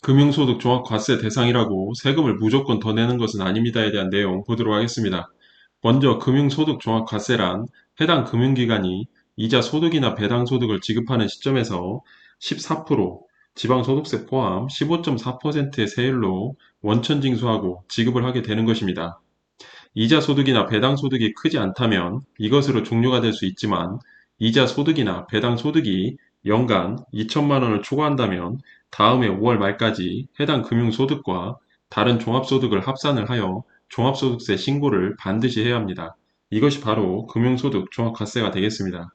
금융소득 종합과세 대상이라고 세금을 무조건 더 내는 것은 아닙니다에 대한 내용 보도록 하겠습니다. 먼저 금융소득 종합과세란 해당 금융기관이 이자 소득이나 배당 소득을 지급하는 시점에서 14%, 지방소득세 포함 15.4%의 세율로 원천 징수하고 지급을 하게 되는 것입니다. 이자 소득이나 배당 소득이 크지 않다면 이것으로 종료가 될 수 있지만 이자 소득이나 배당 소득이 연간 2천만 원을 초과한다면 다음해 5월 말까지 해당 금융소득과 다른 종합소득을 합산을 하여 종합소득세 신고를 반드시 해야 합니다. 이것이 바로 금융소득 종합과세가 되겠습니다.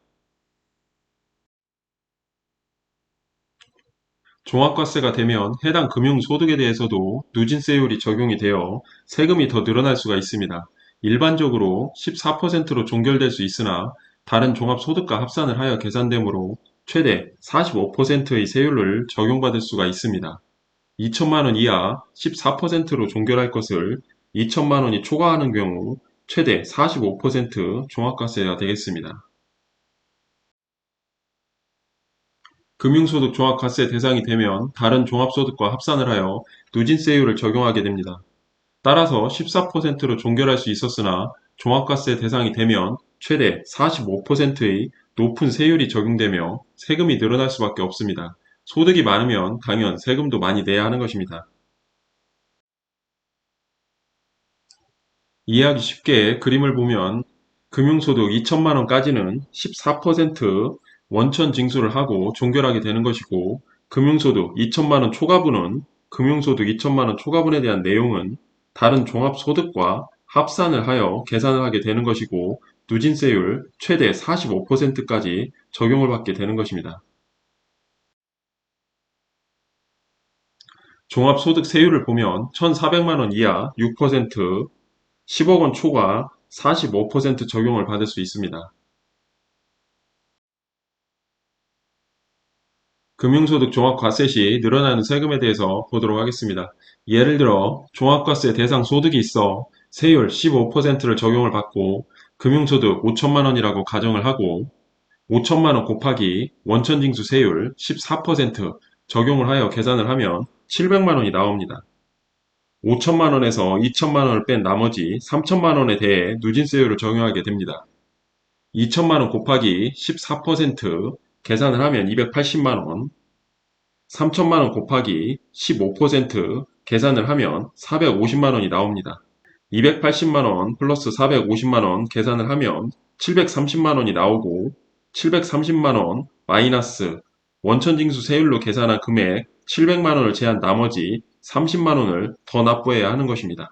종합과세가 되면 해당 금융소득에 대해서도 누진세율이 적용이 되어 세금이 더 늘어날 수가 있습니다. 일반적으로 14%로 종결될 수 있으나 다른 종합소득과 합산을 하여 계산되므로 최대 45%의 세율을 적용받을 수가 있습니다. 2천만 원 이하 14%로 종결할 것을 2천만 원이 초과하는 경우 최대 45% 종합과세가 되겠습니다. 금융소득 종합과세 대상이 되면 다른 종합소득과 합산을 하여 누진세율을 적용하게 됩니다. 따라서 14%로 종결할 수 있었으나 종합과세 대상이 되면 최대 45%의 높은 세율이 적용되며 세금이 늘어날 수밖에 없습니다. 소득이 많으면 당연 세금도 많이 내야 하는 것입니다. 이해하기 쉽게 그림을 보면 금융소득 2천만 원까지는 14% 원천 징수를 하고 종결하게 되는 것이고 금융소득 2천만 원 초과분은 금융소득 2천만 원 초과분에 대한 내용은 다른 종합소득과 합산을 하여 계산을 하게 되는 것이고 누진세율 최대 45%까지 적용을 받게 되는 것입니다. 종합소득 세율을 보면 1,400만 원 이하 6%, 10억 원 초과 45% 적용을 받을 수 있습니다. 금융소득 종합과세 시 늘어나는 세금에 대해서 보도록 하겠습니다. 예를 들어 종합과세 대상 소득이 있어 세율 15%를 적용을 받고 금융소득 5천만 원이라고 가정을 하고 5천만 원 곱하기 원천징수 세율 14% 적용을 하여 계산을 하면 700만 원이 나옵니다. 5천만 원에서 2천만 원을 뺀 나머지 3천만 원에 대해 누진세율을 적용하게 됩니다. 2천만 원 곱하기 14% 계산을 하면 280만 원, 3천만 원 곱하기 15% 계산을 하면 450만 원이 나옵니다. 280만 원 플러스 450만 원 계산을 하면 730만 원이 나오고 730만 원 마이너스 원천징수 세율로 계산한 금액 700만 원을 제한 나머지 30만 원을 더 납부해야 하는 것입니다.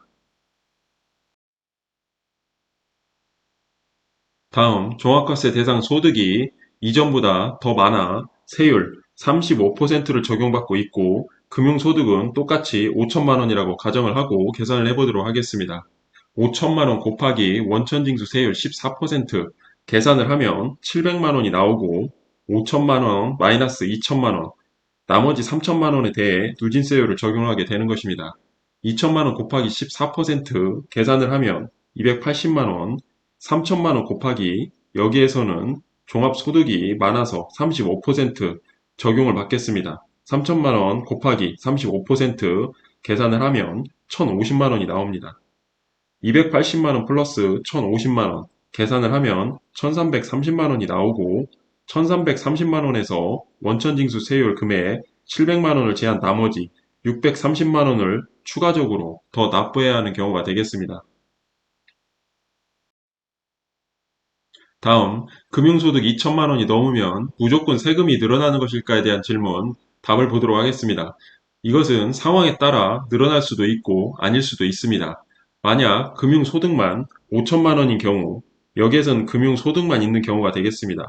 다음 종합과세 대상 소득이 이전보다 더 많아 세율 35%를 적용받고 있고 금융소득은 똑같이 5천만 원이라고 가정을 하고 계산을 해보도록 하겠습니다. 5천만 원 곱하기 원천징수 세율 14% 계산을 하면 700만 원이 나오고 5천만 원 마이너스 2천만 원 나머지 3천만 원에 대해 누진세율을 적용하게 되는 것입니다. 2천만 원 곱하기 14% 계산을 하면 280만 원, 3천만 원 곱하기 여기에서는 종합소득이 많아서 35% 적용을 받겠습니다. 3천만 원 곱하기 35% 계산을 하면 1,050만 원이 나옵니다. 280만 원 플러스 1,050만 원 계산을 하면 1,330만 원이 나오고 1,330만 원에서 원천징수 세율 금액 700만 원을 제한 나머지 630만 원을 추가적으로 더 납부해야 하는 경우가 되겠습니다. 다음, 금융소득 2천만 원이 넘으면 무조건 세금이 늘어나는 것일까에 대한 질문, 답을 보도록 하겠습니다. 이것은 상황에 따라 늘어날 수도 있고 아닐 수도 있습니다. 만약 금융소득만 5천만 원인 경우, 여기에선 금융소득만 있는 경우가 되겠습니다.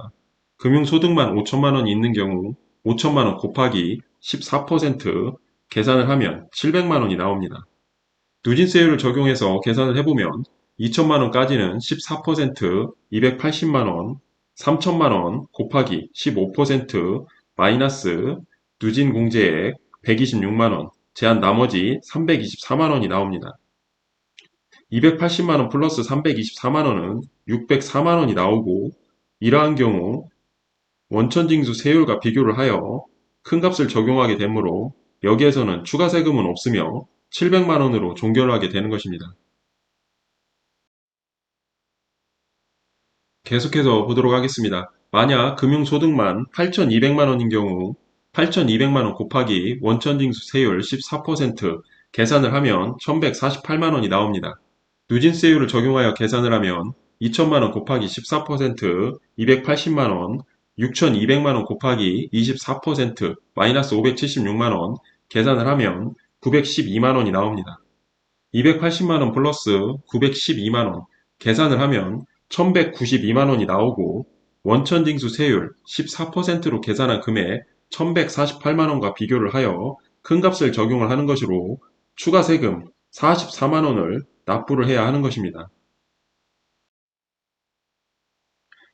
금융소득만 5천만 원이 있는 경우 5천만 원 곱하기 14% 계산을 하면 700만 원이 나옵니다. 누진세율을 적용해서 계산을 해보면 2천만 원까지는 14% 280만 원, 3천만 원 곱하기 15% 마이너스 누진 공제액 126만 원, 제한 나머지 324만 원이 나옵니다. 280만 원 플러스 324만 원은 604만 원이 나오고 이러한 경우 원천징수 세율과 비교를 하여 큰 값을 적용하게 되므로 여기에서는 추가 세금은 없으며 700만 원으로 종결을 하게 되는 것입니다. 계속해서 보도록 하겠습니다. 만약 금융소득만 8,200만 원인 경우 8,200만 원 곱하기 원천징수 세율 14% 계산을 하면 1,148만 원이 나옵니다. 누진세율을 적용하여 계산을 하면 2천만 원 곱하기 14% 280만 원, 6,200만 원 곱하기 24% 마이너스 576만 원 계산을 하면 912만 원이 나옵니다. 280만 원 플러스 912만 원 계산을 하면 1192만 원이 나오고 원천징수 세율 14%로 계산한 금액 1148만 원과 비교를 하여 큰값을 적용을 하는 것으로 추가 세금 44만 원을 납부를 해야 하는 것입니다.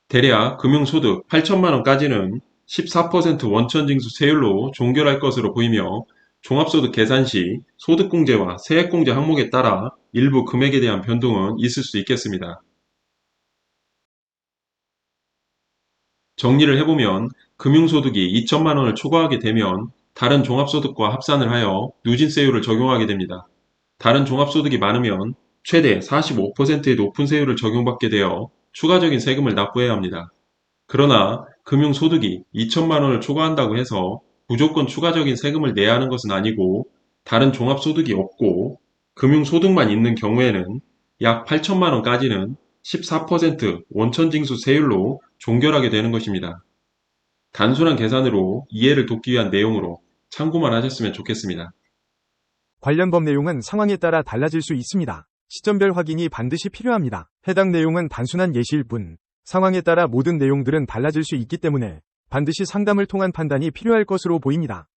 대략 금융소득 8천만 원까지는 14% 원천징수 세율로 종결할 것으로 보이며 종합소득 계산 시 소득공제와 세액공제 항목에 따라 일부 금액에 대한 변동은 있을 수 있겠습니다. 정리를 해보면 금융소득이 2천만 원을 초과하게 되면 다른 종합소득과 합산을 하여 누진세율을 적용하게 됩니다. 다른 종합소득이 많으면 최대 45%의 높은 세율을 적용받게 되어 추가적인 세금을 납부해야 합니다. 그러나 금융소득이 2천만 원을 초과한다고 해서 무조건 추가적인 세금을 내야 하는 것은 아니고 다른 종합소득이 없고 금융소득만 있는 경우에는 약 8천만 원까지는 14% 원천징수 세율로 종결하게 되는 것입니다. 단순한 계산으로 이해를 돕기 위한 내용으로 참고만 하셨으면 좋겠습니다. 관련 법 내용은 상황에 따라 달라질 수 있습니다. 시점별 확인이 반드시 필요합니다. 해당 내용은 단순한 예시일 뿐, 상황에 따라 모든 내용들은 달라질 수 있기 때문에 반드시 상담을 통한 판단이 필요할 것으로 보입니다.